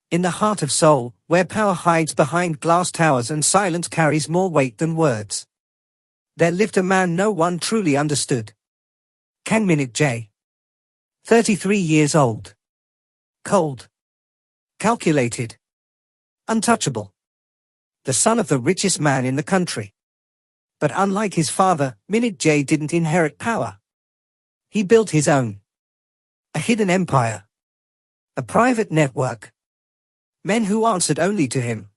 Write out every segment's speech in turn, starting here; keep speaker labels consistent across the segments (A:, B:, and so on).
A: In the heart of Seoul, where power hides behind glass towers and silence carries more weight than words, there lived a man no one truly understood. Kang Min-jae. 33 years old. Cold. Calculated. Untouchable. The son of the richest man in the country. But unlike his father, Min-jae didn't inherit power. He built his own. A hidden empire. A private network. Men who answered only to him.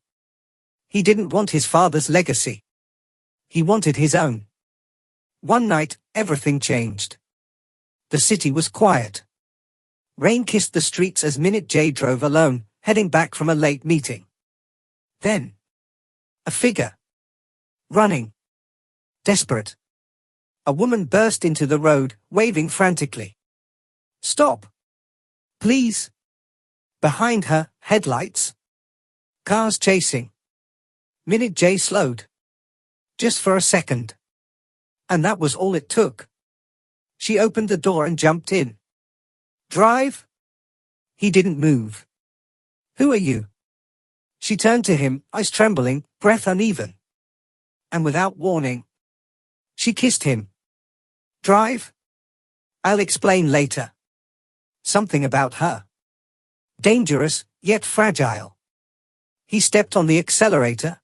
A: He didn't want his father's legacy. He wanted his own. One night, everything changed. The city was quiet. Rain kissed the streets as Min-jae drove alone, heading back from a late meeting. Then, a figure. Running. Desperate. A woman burst into the road, waving frantically. Stop! Please! Behind her, headlights. Cars chasing. Min-jae slowed. Just for a second. And that was all it took. She opened the door and jumped in. Drive? He didn't move. Who are you? She turned to him, eyes trembling, breath uneven. And without warning, she kissed him. Drive? I'll explain later. Something about her. Dangerous, yet fragile. He stepped on the accelerator.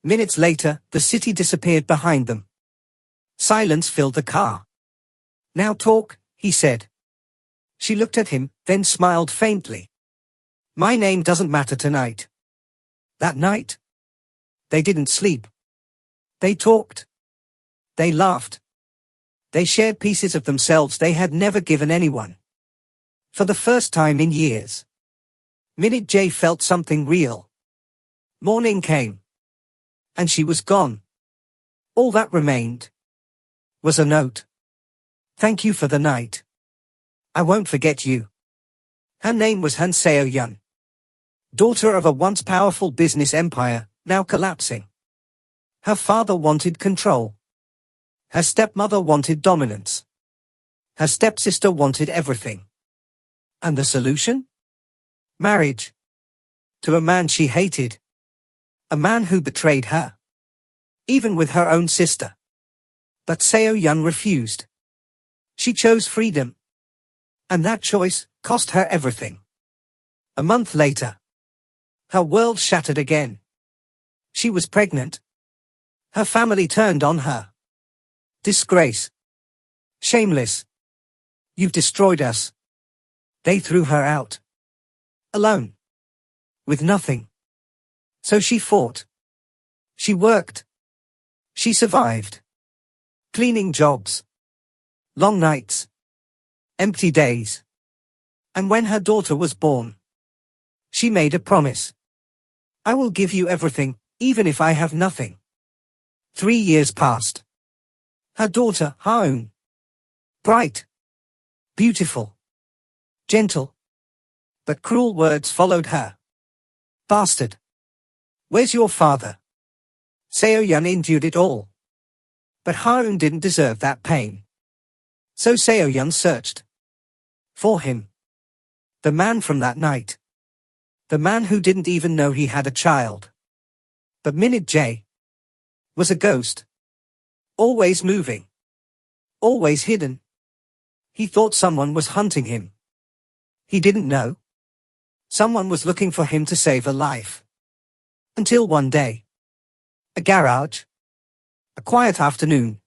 A: Minutes later, the city disappeared behind them. Silence filled the car. Now talk, he said. She looked at him, then smiled faintly. My name doesn't matter tonight. That night, they didn't sleep. They talked. They laughed. They shared pieces of themselves they had never given anyone. For the first time in years, Min-jae felt something real. Morning came. And she was gone. All that remained was a note. Thank you for the night. I won't forget you. Her name was Han Seo-yeon. Daughter of a once powerful business empire, now collapsing. Her father wanted control. Her stepmother wanted dominance. Her stepsister wanted everything. And the solution? Marriage. To a man she hated. A man who betrayed her. Even with her own sister. But Seo-yeon refused. She chose freedom. And that choice cost her everything. A month later, her world shattered again. She was pregnant. Her family turned on her. Disgrace. Shameless. You've destroyed us. They threw her out. Alone. With nothing. So she fought. She worked. She survived. Cleaning jobs. Long nights. Empty days. And when her daughter was born, she made a promise. I will give you everything, even if I have nothing. 3 years passed. Her daughter, Ha-eun. Bright. Beautiful. Gentle. But cruel words followed her. Bastard. Where's your father? Seo-yeon endured it all. But Ha-eun didn't deserve that pain. So Seo-yeon searched. For him. The man from that night. The man who didn't even know he had a child. But Min-jae was a ghost. Always moving. Always hidden. He thought someone was hunting him. He didn't know. Someone was looking for him to save a life. Until one day. A garage. A quiet afternoon.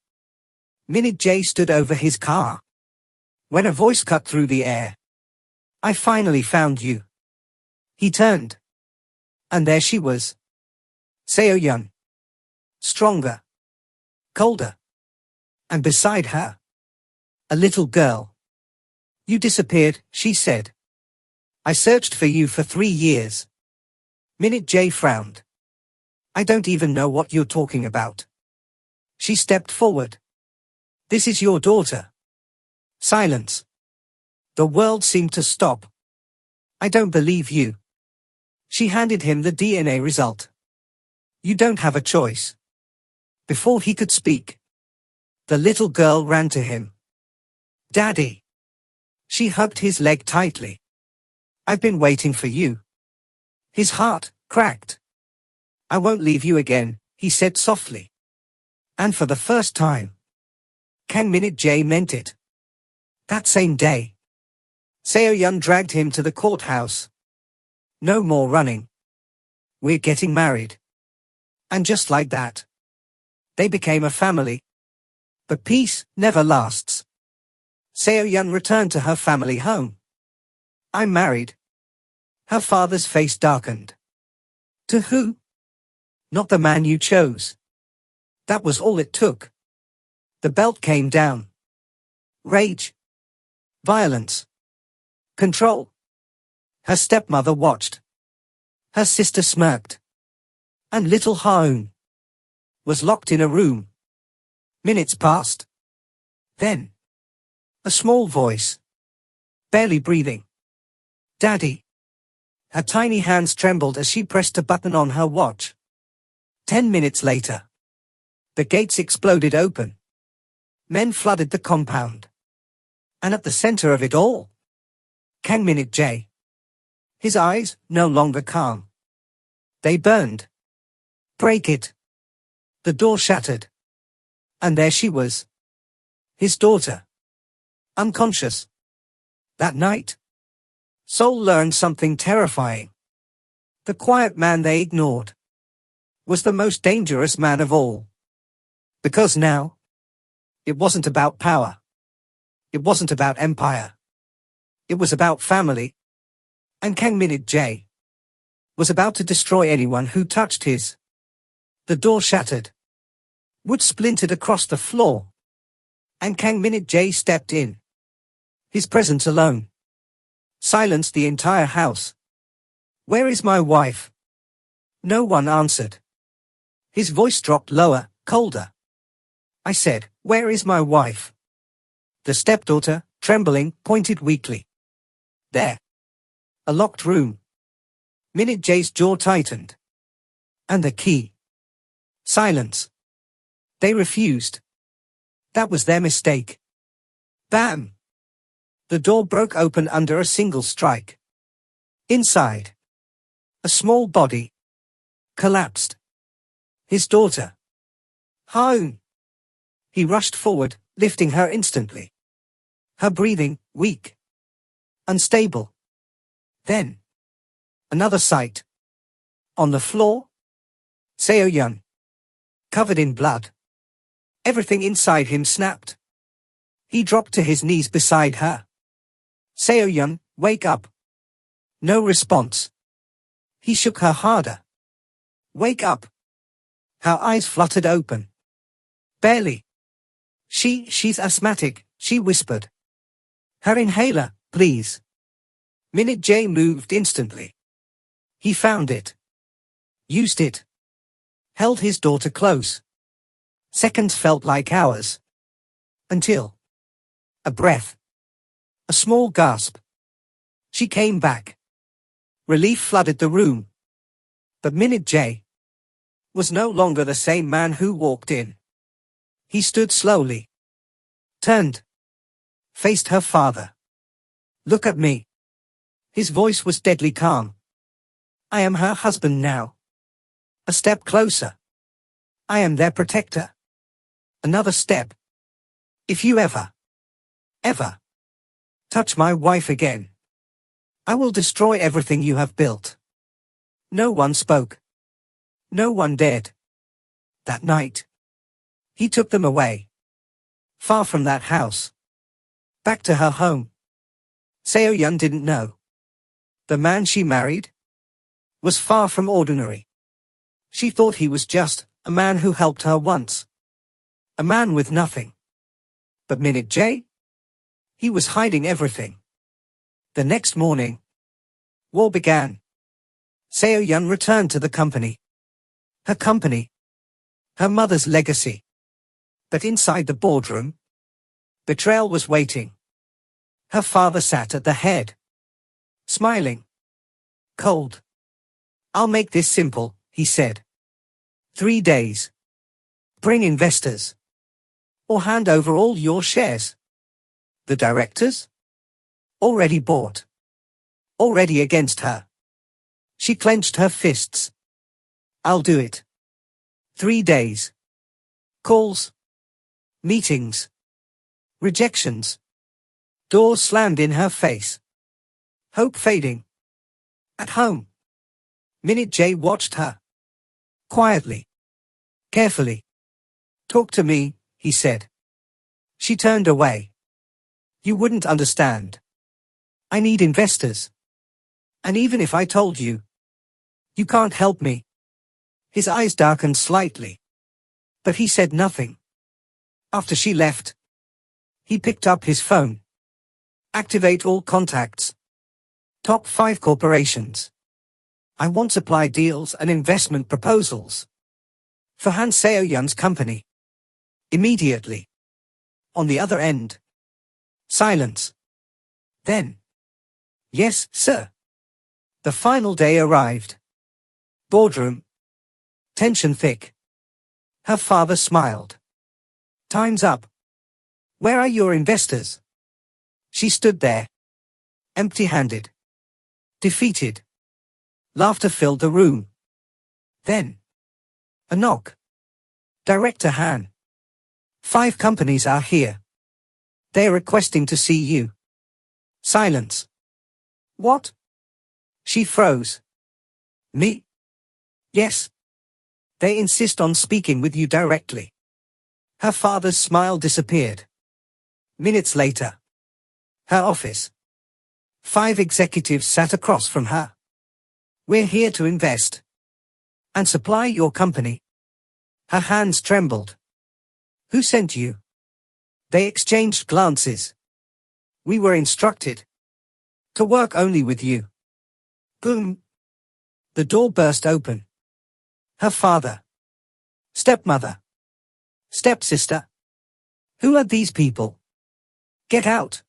A: Min-jae stood over his car. When a voice cut through the air. I finally found you. He turned. And there she was. Seo-yeon. Stronger. Colder. And beside her. A little girl. You disappeared, she said. I searched for you for 3 years. Min-jae frowned. I don't even know what you're talking about. She stepped forward. This is your daughter. Silence. The world seemed to stop. I don't believe you. She handed him the DNA result. You don't have a choice. Before he could speak, the little girl ran to him. Daddy. She hugged his leg tightly. I've been waiting for you. His heart cracked. I won't leave you again, he said softly. And for the first time, Kang Minute J meant it. That same day, Seo-yun dragged him to the courthouse. No more running. We're getting married. And just like that, they became a family. But peace never lasts. Seo-yun returned to her family home. I'm married. Her father's face darkened. To who? Not the man you chose. That was all it took. The belt came down. Rage. Violence. Control. Her stepmother watched. Her sister smirked. And little Ha-eun was locked in a room. Minutes passed. Then, a small voice. Barely breathing. Daddy. Her tiny hands trembled as she pressed a button on her watch. 10 minutes later, the gates exploded open. Men flooded the compound. And at the center of it all, Kang Minute J. His eyes no longer calm. They burned. Break it. The door shattered. And there she was. His daughter. Unconscious. That night, Seoul learned something terrifying. The quiet man they ignored was the most dangerous man of all. Because now, it wasn't about power. It wasn't about empire. It was about family. And Kang Minute J was about to destroy anyone who touched his. The door shattered. Wood splintered across the floor. And Kang Minute J stepped in. His presence alone silenced the entire house. Where is my wife? No one answered. His voice dropped lower, colder. I said, where is my wife? The stepdaughter, trembling, pointed weakly. There. A locked room. Minute J's jaw tightened. And the key. Silence. They refused. That was their mistake. Bam! The door broke open under a single strike. Inside, a small body collapsed. His daughter. Ha-eun. He rushed forward, lifting her instantly. Her breathing, weak. Unstable. Then, another sight. On the floor, Seo-yun. Covered in blood. Everything inside him snapped. He dropped to his knees beside her. Seo-yun, wake up. No response. He shook her harder. Wake up. Her eyes fluttered open. Barely. She's asthmatic, she whispered. Her inhaler, please. Minute J moved instantly. He found it. Used it. Held his daughter close. Seconds felt like hours. Until. A breath. A small gasp. She came back. Relief flooded the room. But Minute J was no longer the same man who walked in. He stood slowly. Turned. Faced her father. Look at me. His voice was deadly calm. I am her husband now. A step closer. I am their protector. Another step. If you ever touch my wife again, I will destroy everything you have built. No one spoke. No one dared. That night, he took them away. Far from that house. Back to her home. Seo-yun didn't know. The man she married was far from ordinary. She thought he was just a man who helped her once. A man with nothing. But Minute J? He was hiding everything. The next morning, war began. Seo-yun returned to the company. Her company. Her mother's legacy. But inside the boardroom, betrayal was waiting. Her father sat at the head. Smiling. Cold. I'll make this simple, he said. 3 days. Bring investors. Or hand over all your shares. The directors? Already bought. Already against her. She clenched her fists. I'll do it. 3 days. Calls. Meetings. Rejections. Doors slammed in her face. Hope fading. At home. Minute J watched her. Quietly. Carefully. Talk to me, he said. She turned away. You wouldn't understand. I need investors. And even if I told you, you can't help me. His eyes darkened slightly. But he said nothing. After she left, he picked up his phone. Activate all contacts. Top 5 corporations. I want supply deals and investment proposals. For Han Seo-yeon's company. Immediately. On the other end. Silence. Then. Yes, sir. The final day arrived. Boardroom. Tension thick. Her father smiled. Time's up. Where are your investors? She stood there. Empty-handed. Defeated. Laughter filled the room. Then. A knock. Director Han. 5 companies are here. They're requesting to see you. Silence. What? She froze. Me? Yes. They insist on speaking with you directly. Her father's smile disappeared. Minutes later. Her office. 5 executives sat across from her. We're here to invest. And supply your company. Her hands trembled. Who sent you? They exchanged glances. We were instructed. To work only with you. Boom. The door burst open. Her father. Stepmother. Stepsister. Who are these people? Get out.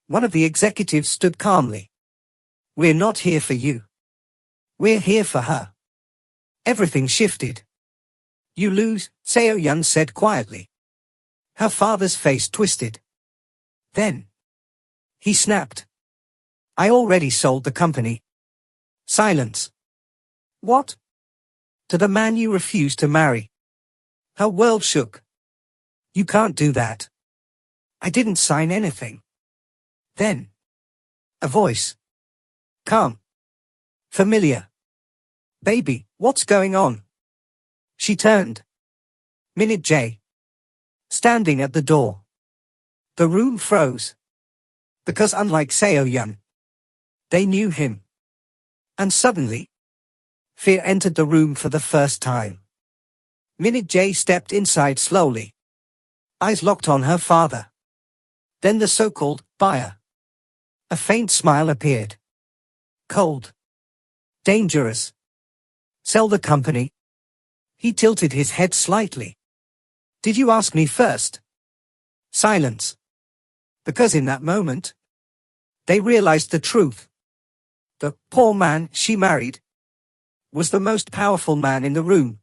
A: One of the executives stood calmly. We're not here for you. We're here for her. Everything shifted. You lose, Seo-yeon said quietly. Her father's face twisted. Then. He snapped. I already sold the company. Silence. What? To the man you refused to marry. Her world shook. You can't do that. I didn't sign anything. Then. A voice. Calm. Familiar. Baby, what's going on? She turned. Minute J. Standing at the door. The room froze. Because unlike Seo-yeon, they knew him. And suddenly, fear entered the room for the first time. Minute J stepped inside slowly. Eyes locked on her father. Then the so-called buyer. A faint smile appeared. Cold. Dangerous. Sell the company. He tilted his head slightly. Did you ask me first? Silence. Because in that moment, they realized the truth. The poor man she married was the most powerful man in the room.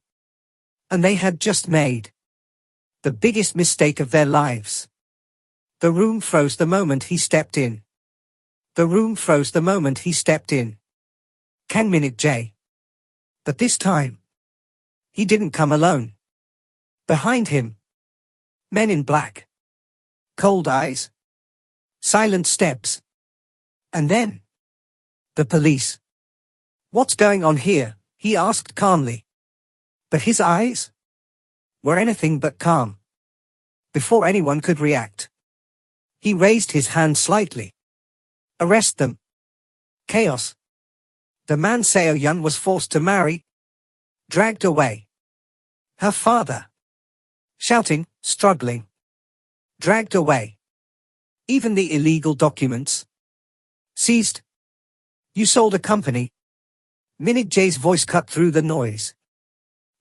A: And they had just made the biggest mistake of their lives. The room froze the moment he stepped in. The room froze the moment he stepped in. Kang Minute J. But this time, he didn't come alone. Behind him, men in black. Cold eyes. Silent steps. And then, the police. What's going on here? He asked calmly. But his eyes were anything but calm. Before anyone could react, he raised his hand slightly. Arrest them. Chaos. The man Seo-yeon was forced to marry. Dragged away. Her father. Shouting, struggling. Dragged away. Even the illegal documents. Seized. You sold a company. Minute J's voice cut through the noise.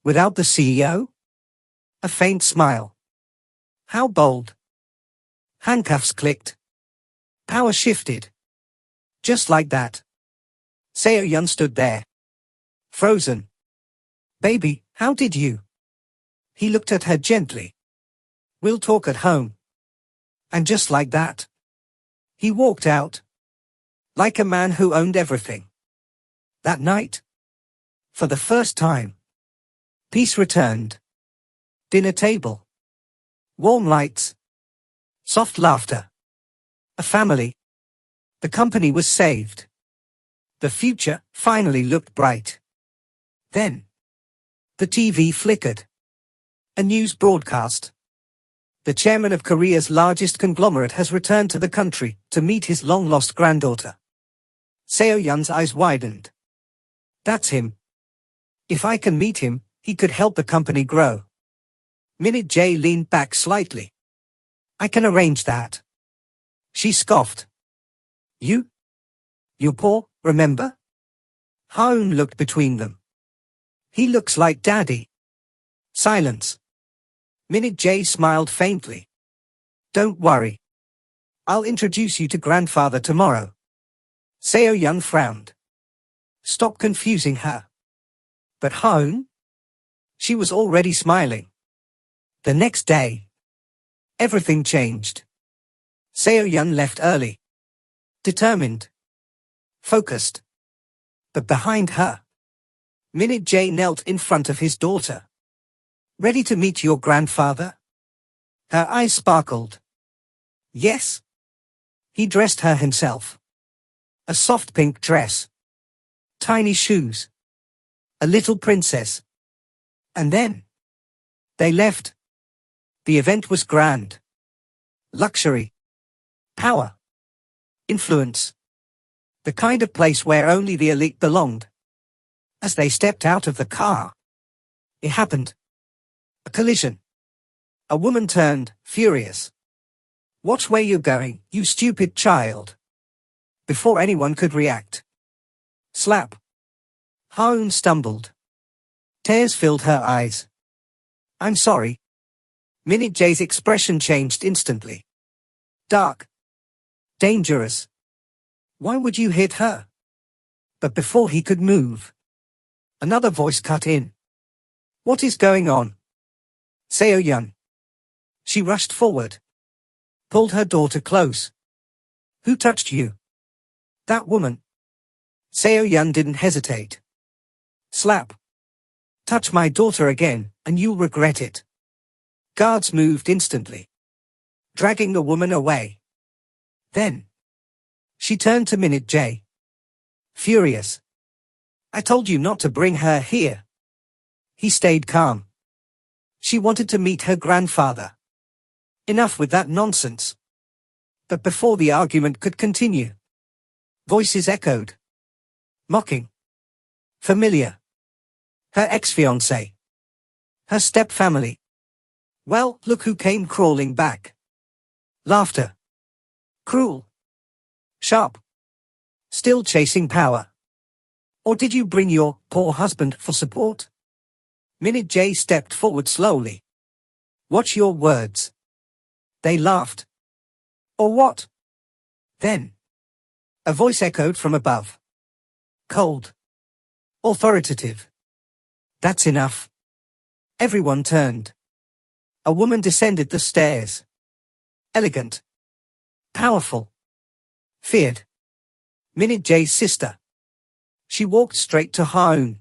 A: Without the CEO? A faint smile. How bold. Handcuffs clicked. Power shifted. Just like that. Seo-yeon stood there. Frozen. Baby, how did you? He looked at her gently. We'll talk at home. And just like that, he walked out. Like a man who owned everything. That night, for the first time, peace returned. Dinner table. Warm lights. Soft laughter. A family. The company was saved. The future finally looked bright. Then, the TV flickered. A news broadcast. The chairman of Korea's largest conglomerate has returned to the country to meet his long-lost granddaughter. Seo-yeon's eyes widened. That's him. If I can meet him, he could help the company grow. Minute J leaned back slightly. I can arrange that. She scoffed. You? You're poor, remember? Haun looked between them. He looks like Daddy. Silence. Minute J smiled faintly. Don't worry. I'll introduce you to grandfather tomorrow. Seo-yeon frowned. Stop confusing her. But Haun? She was already smiling. The next day, everything changed. Seo-yeon left early. Determined. Focused. But behind her, Minute J knelt in front of his daughter. Ready to meet your grandfather? Her eyes sparkled. Yes. He dressed her himself. A soft pink dress. Tiny shoes. A little princess. And then, they left. The event was grand. Luxury. Power. Influence. The kind of place where only the elite belonged. As they stepped out of the car, it happened. A collision. A woman turned, furious. Watch where you're going, you stupid child. Before anyone could react. Slap. Haun stumbled. Tears filled her eyes. I'm sorry. Minute J's expression changed instantly. Dark. Dangerous. Why would you hit her? But before he could move, another voice cut in. What is going on? Seo-yeon. She rushed forward. Pulled her daughter close. Who touched you? That woman. Seo-yeon didn't hesitate. Slap. Touch my daughter again, and you'll regret it. Guards moved instantly, dragging the woman away. Then, she turned to Minute J. Furious. I told you not to bring her here. He stayed calm. She wanted to meet her grandfather. Enough with that nonsense. But before the argument could continue, voices echoed. Mocking. Familiar. Her ex-fiancé. Her step-family. Well, look who came crawling back. Laughter. Cruel. Sharp. Still chasing power. Or did you bring your poor husband for support? Minute J stepped forward slowly. Watch your words. They laughed. Or what? Then, a voice echoed from above. Cold. Authoritative. That's enough. Everyone turned. A woman descended the stairs. Elegant. Powerful. Feared. Minute J's sister. She walked straight to Haun.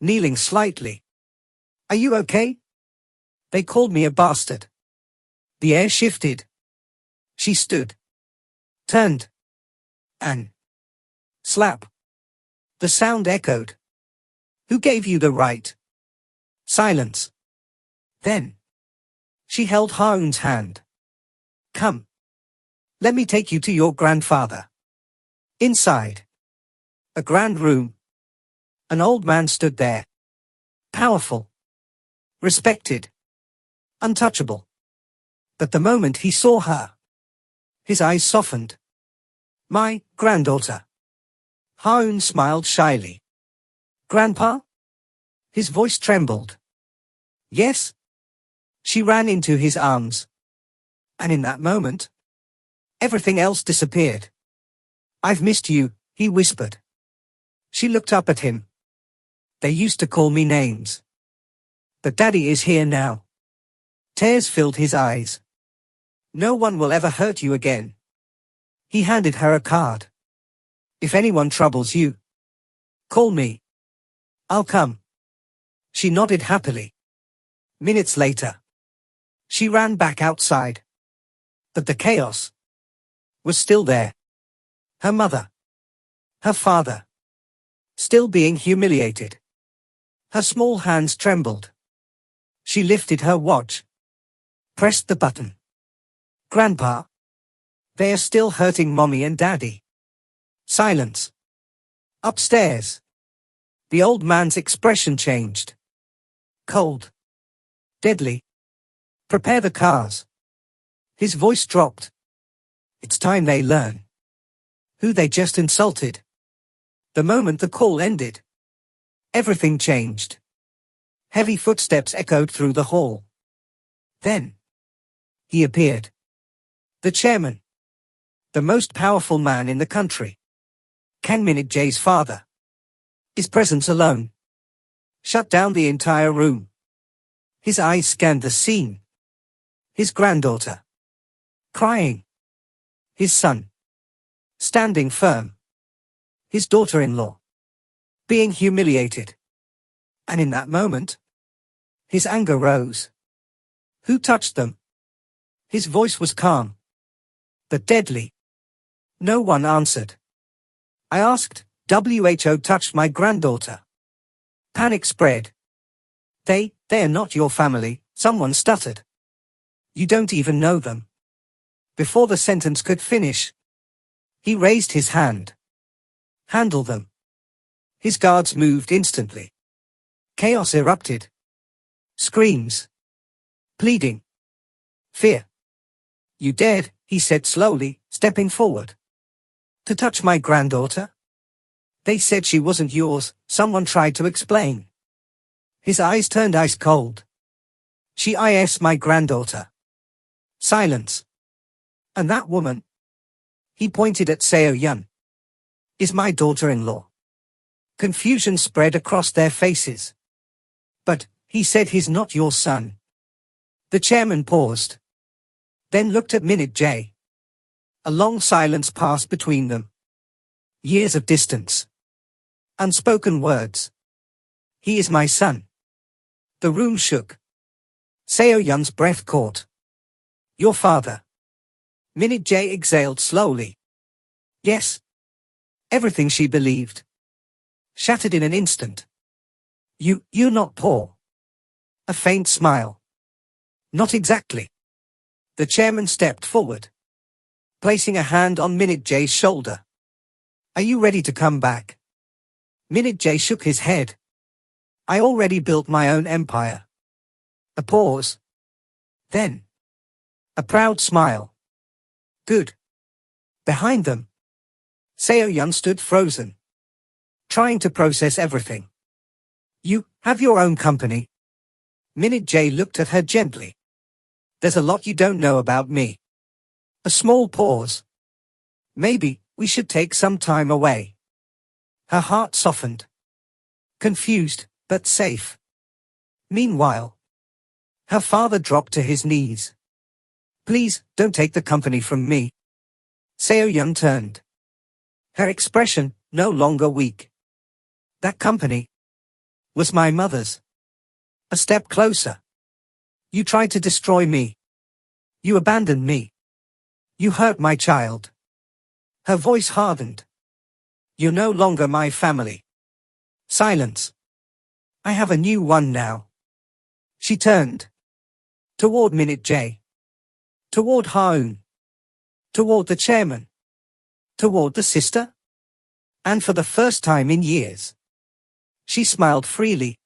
A: Kneeling slightly. Are you okay? They called me a bastard. The air shifted. She stood. Turned. And slap. The sound echoed. Who gave you the right? Silence. Then, she held Haun's hand. Come. Let me take you to your grandfather. Inside. A grand room. An old man stood there. Powerful. Respected. Untouchable. But the moment he saw her, his eyes softened. My granddaughter. Haun smiled shyly. Grandpa? His voice trembled. Yes? She ran into his arms. And in that moment, everything else disappeared. I've missed you, he whispered. She looked up at him. They used to call me names. But Daddy is here now. Tears filled his eyes. No one will ever hurt you again. He handed her a card. If anyone troubles you, Call me. I'll come. She nodded happily. Minutes later, she ran back outside. But the chaos was still there. Her mother, her father, still being humiliated. Her small hands trembled. She lifted her watch, pressed the button. Grandpa, they are still hurting Mommy and Daddy. Silence. Upstairs. The old man's expression changed. Cold. Deadly. Prepare the cars. His voice dropped. It's time they learn who they just insulted. The moment the call ended, everything changed. Heavy footsteps echoed through the hall. Then, he appeared. The chairman. The most powerful man in the country. Kang-minute J's father. His presence alone shut down the entire room. His eyes scanned the scene. His granddaughter, crying. His son, standing firm. His daughter-in-law, being humiliated. And in that moment, his anger rose. Who touched them? His voice was calm, but deadly. No one answered. I asked, WHO touched my granddaughter. Panic spread. They are not your family, someone stuttered. You don't even know them. Before the sentence could finish, he raised his hand. Handle them. His guards moved instantly. Chaos erupted. Screams. Pleading. Fear. You dared, he said slowly, stepping forward. To touch my granddaughter? They said she wasn't yours, someone tried to explain. His eyes turned ice cold. She is my granddaughter. Silence. And that woman? He pointed at Seo-yun. Is my daughter-in-law. Confusion spread across their faces. But, he said he's not your son. The chairman paused. Then looked at Minute J. A long silence passed between them. Years of distance. Unspoken words. He is my son. The room shook. Seo-yun's breath caught. Your father. Minute J exhaled slowly. Yes. Everything she believed shattered in an instant. You're not poor. A faint smile. Not exactly. The chairman stepped forward, placing a hand on Minute J's shoulder. Are you ready to come back? Minute J shook his head. I already built my own empire. A pause. Then, a proud smile. Good. Behind them, Seo-yun stood frozen, trying to process everything. You have your own company. Minute J looked at her gently. There's a lot you don't know about me. A small pause. Maybe we should take some time away. Her heart softened. Confused, but safe. Meanwhile, her father dropped to his knees. Please, don't take the company from me. Seo-yun turned. Her expression, no longer weak. That company was my mother's. A step closer. You tried to destroy me. You abandoned me. You hurt my child. Her voice hardened. You're no longer my family. Silence. I have a new one now. She turned. Toward Minute J. Toward Haun. Toward the chairman. Toward the sister. And for the first time in years, she smiled freely.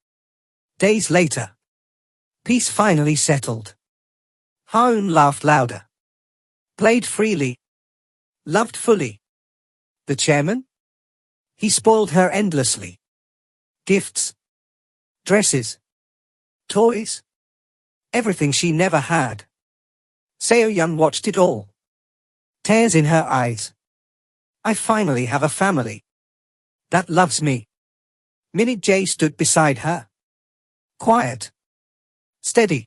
A: Days later, peace finally settled. Haun laughed louder. Played freely. Loved fully. The chairman? He spoiled her endlessly. Gifts. Dresses. Toys. Everything she never had. Seo-yun watched it all. Tears in her eyes. I finally have a family that loves me. Minute J stood beside her. Quiet. Steady.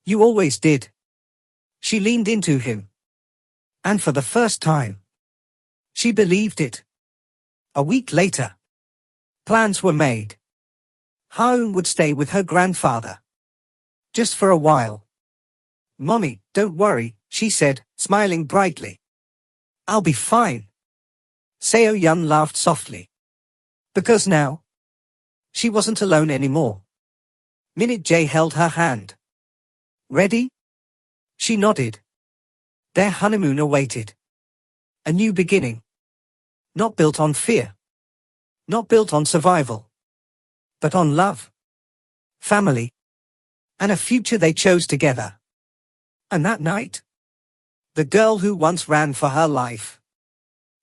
A: You always did. She leaned into him. And for the first time, she believed it. A week later, Plans were made. Ha-eun would stay with her grandfather. Just for a while. "Mommy, don't worry," she said, smiling brightly. "I'll be fine." Seo-yun laughed softly. Because now, she wasn't alone anymore. Minute J held her hand. "Ready?" She nodded. Their honeymoon awaited. A new beginning. Not built on fear. Not built on survival. But on love. Family. And a future they chose together. And that night, the girl who once ran for her life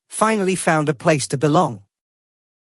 A: finally found a place to belong.